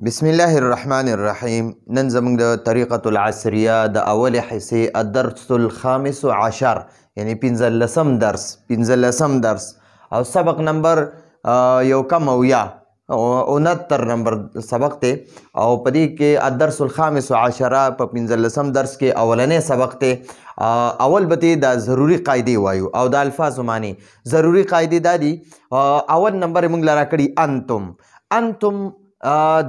بسم الله الرحمن الرحیم. نن زموږ د طریقة العصریه د اول حصې الدرس الخامس عشر یعنی 15 درس او سبق نمبر یو کم او یا 69 نمبر سبق ته او پدې کې الدرس الخامس عشر په 15 درس کې اولنې سبق ته اول بته د ضروری قاعده وایو او د الفاظ معنی. ضروری قاعده دادي اول نمبر موږ لرا کړی انتم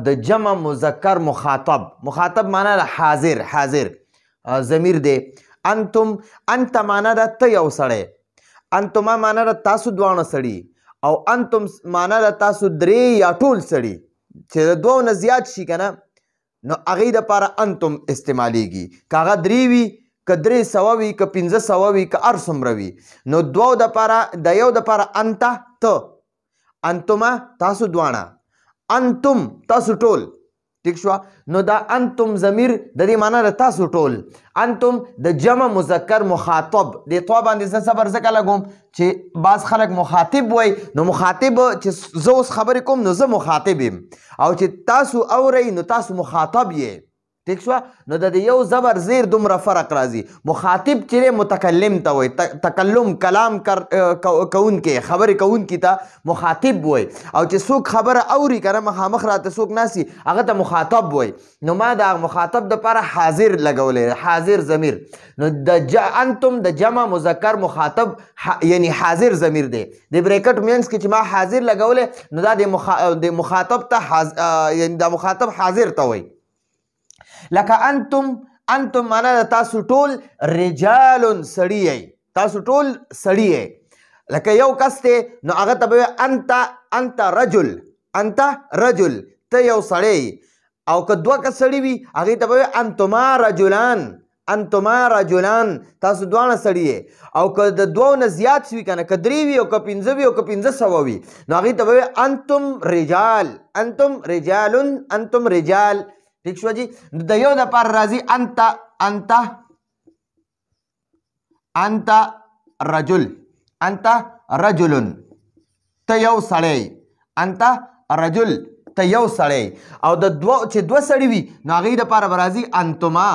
د جمع مذکر مخاطب معنا د حاضر ضمیر دی. انت معنا د ته یو سړی، انتما معنا د تاسو دوانه سړي او انتم معنا د تاسو درې یا ټول سړي چې د دوه نه زیات شي کنه نو هغې دپاره انتم استعمالیږي. که هغه درې وي که 300 وي که 500 وي که هر څومره وي نو دوو دپاره د یو دپاره انته ته، انتما تاسو دوانه، انتم تاسو ټول. ٹھیک شو؟ نو دا انتم ضمیر د دې معنا د تاسو ټول. انتم د جمع مذکر مخاطب د طوا باندې زه صبر ځکه لګوم چې بعض خلک مخاطب وای نو مخاطب چې زه اوس خبرې کوم نو زه مخاطب یم او چې تاسو اورئ نو تاسو مخاطب یې. ٹھیک شو؟ نو د یو زبر زیر دومره فرق راځي. مخاطب چې متکلم ته وای، تکلم کلام کوونکی خبرې کوونکی ته مخاطب وای او چې څوک خبره اوري کنه مخامخ راته څوک ناسي هغه ته مخاطب وای. نو ما د مخاطب دپاره حاضر لګولی، حاضر ضمیر. نو انتم د جمع مذکر مخاطب یعنی حاضر ضمیر دی. د بریکټ مینس کې چې ما حاضر لګولی نو دا د مخاطب ته یعنی د مخاطب حاضر ته وای. لکه انتم معنا د تاسو ټول، رجال سړي یې، تاسو ټول سړي یې. لکه یو کس دی نو هغه ته به انت رجل ته یو سړی، او که دوه کس سړي وي هغې ته به انتما رجلان تاسو دواړه سړي یې. او که د دوو نه زیات وي که نه که 3 وي او که 5 وي او که 500 وي نو هغې ته به انتم رجال. ٹھیک شو جی؟ د یو دپاره راځي انت رجل ته یو سړی، انت رجل ته یو سړی. او د دوه چې دوه سړي وي نو هغې دپاره به راځي انتما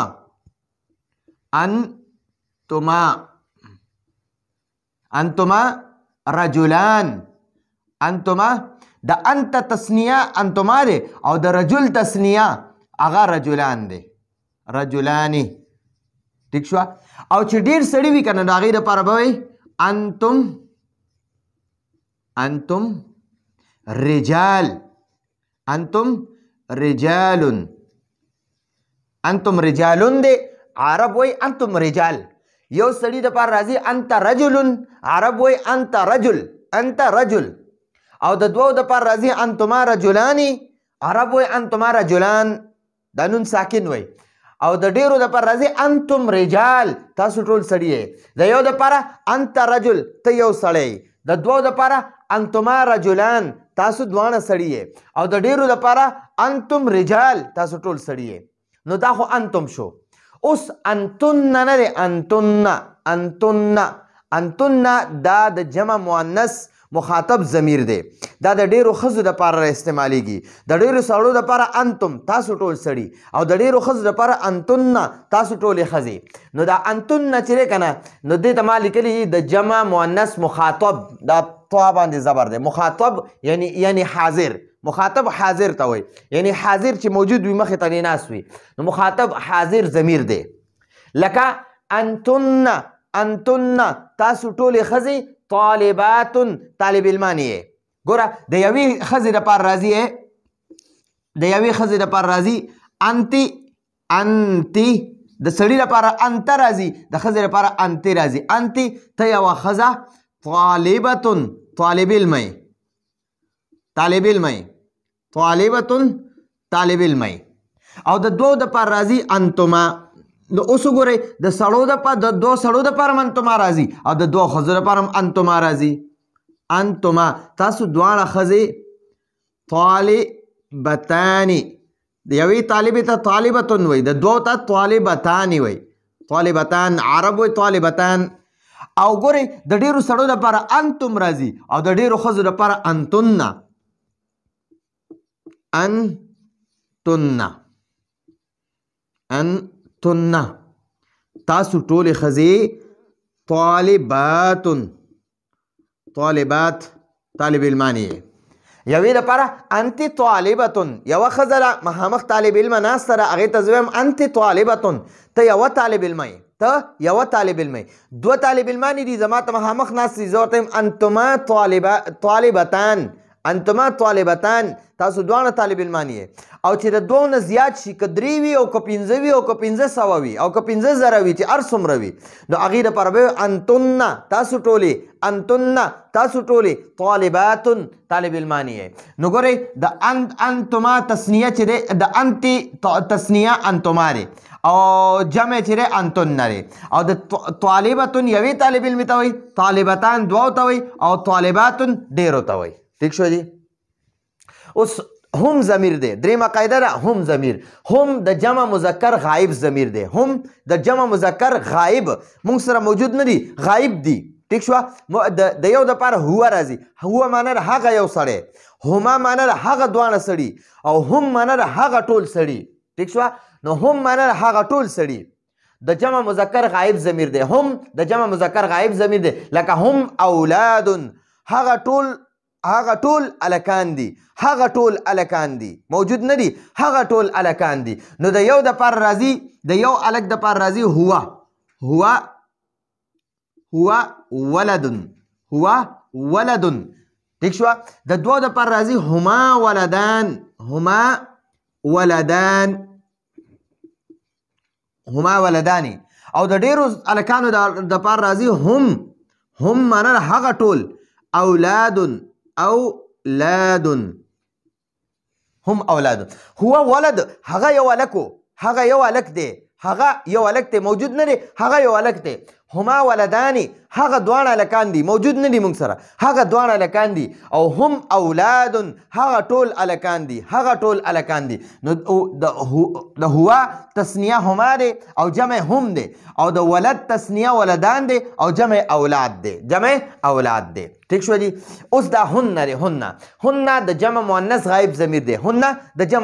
رجلان. انتما د انت تسنیه انتما دی او د رجل تسنیه هغه رجلان دی، رجلانی. ٹھیک شو؟ او چې ډیر سړي وي کنه نو هغې دپاره به وایي انتم رجالون دی. عرب وایي انتم رجال. یو سړي دپاره راځي انت رجلون، عرب وایي انت رجل. او د دوو دپاره راځي انتما رجلانی، عرب وایي انتما رجلان، دا نون ساکن وای. او د ډیرو دپاره راځي انتم رجال تاسو ټول سړي یې. د یو دپاره انت رجل ته یو سړی، د دوو دپاره انتما رجلان تاسو دواړه سړي یې، او د ډیرو دپاره انتم رجال تاسو ټول سړي یې. نو دا خو انتم شو. اوس انتن نه دی، انتن دا د جمع مؤنث مخاطب ضمیر دی. دا د ډیرو ښځو دپاره استعمالیږي. د ډیرو سړو دپاره انتم تاسو ټول سړي او د ډیرو ښځو دپاره انتن تاسو ټولې ښځې. نو دا انتن چې دی که نه نو دې ته ما لیکلي د جمع مؤنث مخاطب، دا طوا باندې زبر دی. مخاطب یعنی حاضر، مخاطب حاضر ته وایي یعنی حاضر چې موجود وي مخې ته نه ناست وي نو مخاطب حاضر ضمیر دی. لکه انتن تاسو ټولې ښځې، طالبات طالب علمان یې. ګوره د یوې ښځې دپاره راځي انتي، د سړي دپاره انته راځي، د ښځې دپاره انتې راځي. انتي ته یوه ښځه، طالبتن طالب علمی. او د دوو دپاره راځي انتما. نو اوس وګورئ د دوه سړو دپاره هم انتما راځي او د دوه ښځو دپاره هم انتما راځي. انتما تاسو دواړه ښځې، طالبتانی. د یوې طالبې ته طالبتن وایي، د دوو ته طالبتانی وایي. طالبتان عرب وایي طالبتان. او ګورئ د ډیرو سړو دپاره انتم راځي او د ډیرو ښځو دپاره انتن. انتن تاسو ټولې ښځې طالباتن طالبات طالب علمان یې یوې دپاره انت طالبتن یوه ښځه ده مخامخ طالب علمه ناسته ده هغې ته زه وایم انت طالبتن ته یوه طالب علمه یې ته یوه طالب علمه یې دوه طالب علمانې دي زما ته مخامخ ناست دي زه ورته یم انتما طالبتان انتما طالبتان تاسو دواړه طالب علمان یې او چې د دوو نه زیات شي که درې وي او که پنځه وي او که 500 وي او که 50,000 وي چې هر څومره وي نو هغې دپاره به انتن تاسو ټولې انتن تاسو ټولې طالباتن طالب علمان یې نو ګورئ د انتما تسنیه چې دی د انتې تسنیه انتما دی او جمع چې دی انتن دی او د طالبتن یوې طالب علمي ته وایي طالبتان دوو ته وایي او طالباتن ډېرو ته وایي ٹھیک شو جی اوس هم ضمیر دی دریمه قاعده ده هم ضمیر هم د جمع مذکر غایب ضمیر دی هم د جمع مذکر غایب مونږ سره موجود نه دی غایب دی ٹھیک شو د یو دپاره هو راځي هو معنی ده هغه یو سړی هما معنی ده هغه دواړه سړي او هم معنی ده هغه ټول سړي ٹھیک شو نو هم معنی ده هغه ټول سړي د جمع مذکر غایب ضمیر دی هم د جمع مذکر غایب ضمیر دی لکه هم اولاد هغه ټول الکان دي هغه ټول الکان دي موجود نه دي هغه ټول الکان دي نو د یو دپاره راځي د یو الک دپاره راځي هو ولدن ٹھیک شو د دوو دپاره راځي هما ولدان او د ډیرو الکانو دپاره راځي هم معنی هغه ټول اولاد هم اولاد هو ولد هغه یو الک دی هغه یو الک دی موجود نه دی هغه یو الک دی هما ولدانی هغه دواړه الکان دي موجود نه دي موږ سره هغه دواړه الکان دي او هم اولاد هغه ټول الکان دي نو د هو تسنیه هما دی او جمع هم دی او د ولد تسنیه ولدان دی او جمع اولاد دی ٹھیک شو جی اوس دا هن د جمع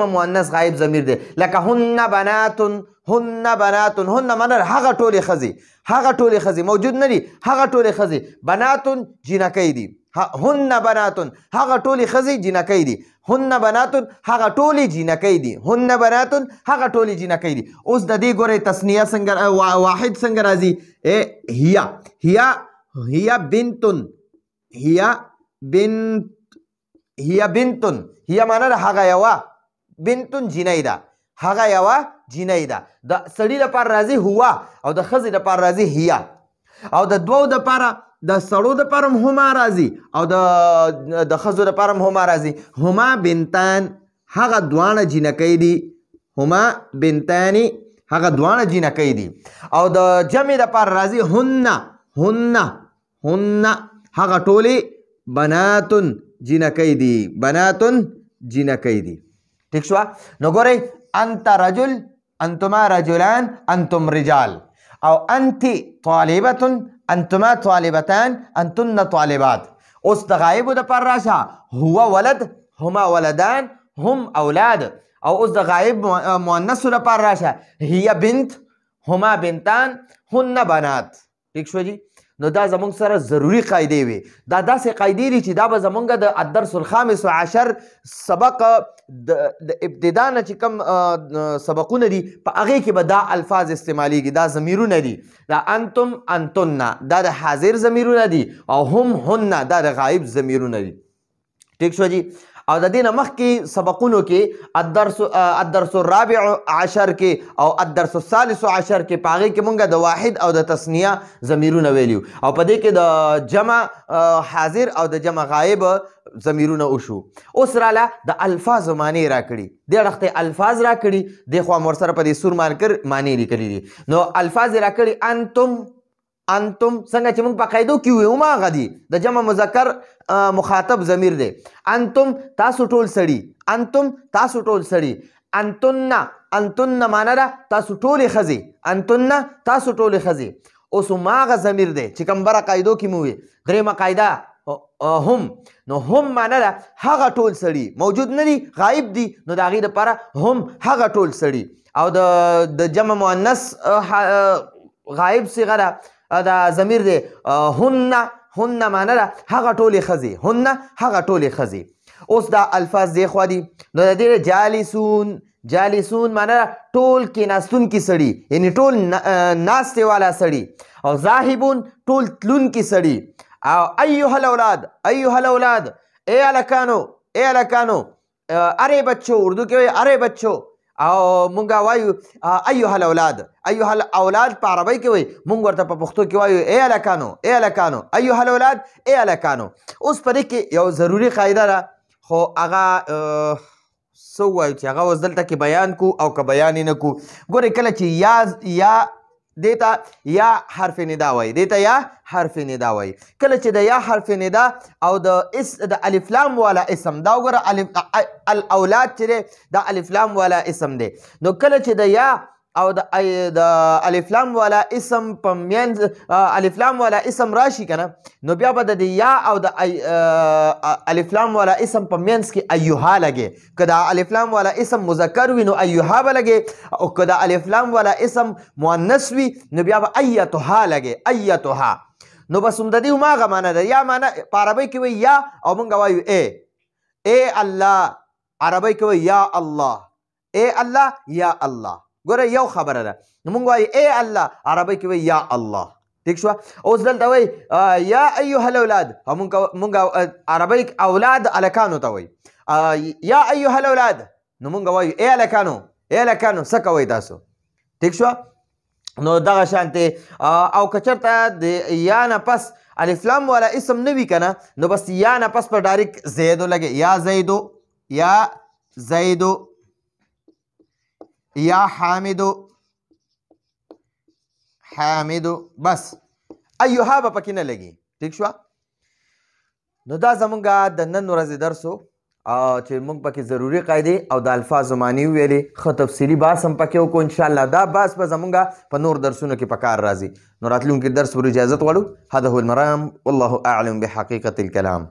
مؤنث غایب ضمیر دی لکه هن بناتن معنی هغه ټولې ښځې موجود نه دي هغه ټولې ښځې بناتن جینکۍ دي هن بناتن هغه ټولې ښځې جینکۍ دي هن بناتن هغه ټولې جینکۍ دي اوس د دې ګورئ تسنیه څنګه واحد څنګه راځي هي بنتن هي معنی هغه یوه بنتن جینۍ ده هغه یوه جینۍ ده د سړي لپاره راځي هو او د ښځې لپاره راځي هي او د دوو دپاره د سړو دپاره هم هما راځي او د ښځو دپاره هم هما راځي هما بنتان هغه دواړه جینکۍ دي هما بنتانی هغه دواړه جینکۍ دي او د جمع دپاره راځي هن هغه ټولې بناتن جینکۍ دي ٹھیک شو نو ګورئ انت رجل انتما رجلان انتم رجال او انت طالبتن انتما طالبتان انتن طالبات اوس د غایبو دپاره راشه هو ولد هما ولدان هم اولاد او اوس د غایب مؤنثو دپاره راشه هي بنت هما بنتان هن بنات ٹھیک شو جی نو دا زمونږ سره ضروري قاعدې وي دا داسې قاعدې دي چې دا به زمونږ د الدرس الخامس عشر سبق د ابتدا نه چې کوم سبقونه دي په هغې کې به دا الفاظ استعمالیږي دا ضمیرونه دي دا انتم انتن دا د حاضر ضمیرونه دي او هم هن دا د غایب ضمیرونه دي ٹھیک شو جی او د دې نه مخکې سبقونو کې الدرس الرابع عشر کې او الدرس الثالث عشر کې په هغې کې مونږ د واحد او د تثنیه ضمیرونه ویلي او په دې کې د جمع حاضر او د جمع غایب ضمیرونه وشو اوس راله د الفاظو معنی راکړي دې اړخ ته الفاظ راکړي دې خوا مور سره په دې سور مارکر معنی لیکلي دي نو الفاظ راکړي انتم څنګه چې موږ په قاعدو کې ویو هماغه دي د جمع مذکر مخاطب ضمیر دی انتم تاسو ټول سړي انتن معنی ده تاسو ټولې ښځې اوس هماغه ضمیر دی چې کوم بره قاعدو کې مو وي درېیمه قاعده هم نو هم معنا ده هغه ټول سړي موجود نه دي غایب دي نو د هغې دپاره هم هغه ټول سړي او د جمع مؤنث غایب صیغه ده دا ضمیر دی هن معنا ده هغه ټولې ښځې هن هغه ټولې ښځې اوس دا الفاظ دی خوا دي نو د دې جالسون معنا ټول کېناستونکي سړي یعنی ټول ناستې والا سړي او ذاهبون ټول تلونکي سړي او ایها الاولاد اے الکانو ارے بچو اردو کې وایي ارے بچو او مونږه وایو ایها الاولاد په عربی کې وایي مونږ ورته په پښتو کې وایو اے الکانو ایها الاولاد اے الکانو اوس په دې کې یو ضروري قاعده ده خو هغه څه ووایو چې هغه اوس دلته کې بیان کو او که بیان یې نه کو ګورئ کله چې یا دیتا یا حرف ندا وایي کله چې د یا حرف ندا او د الف لام والا اسم دا وګوره الاولاد چې دی دا الف لام والا اسم دی نو کله چې د یا او د الف لام والا اسم په منځ الف لام والا اسم راشي که نه نو بیا به د یا او د الف لام والا اسم په منځ کې ایها لګې که د الف لام والا اسم مذکر وي نو ایها به لګې او که د الف لام والا اسم مؤنث وي نو بیا به ایتها لګې ایتها نو بس هم د دې هماغه معنی ده یا معنی په عربۍ کې وایي یا او موږ وایو ای الله عربۍ کې وایي یا الله ای الله یا الله ګوره یو خبره ده نو موږ وایو ای الله عربۍ کې وایي یا الله ٹھیک شوه اوس دلته وایي یا ایها الاولاد موږ عربۍ اولاد الکانو ته وایي یا ایها الاولاد نو موږ وایو ای الکانو څه کوئ تاسو ٹھیک شوه نو دغه شانتې او که چېرته د یا نه پس الف لام والا اسم نه وي که نه نو بس یا نه پس په ډایرکټ زیدو لګې یا زیدو یا حامدو بس ایوها به پکې نه لګي ټیک شوه نو دا زمونږ د نن ورځې درس و چې موږ پکې ضروري قاعدې او د الفاظو معنی وویلې ښه تفصیلي بحث هم پکې وکړو انشاءالله دا بحث به زمونږ په نور درسونو کې په کار راځي نو راتلونکي درس ور اجازت غواړو هذا هو المرام والله اعلم بحقیقة الكلام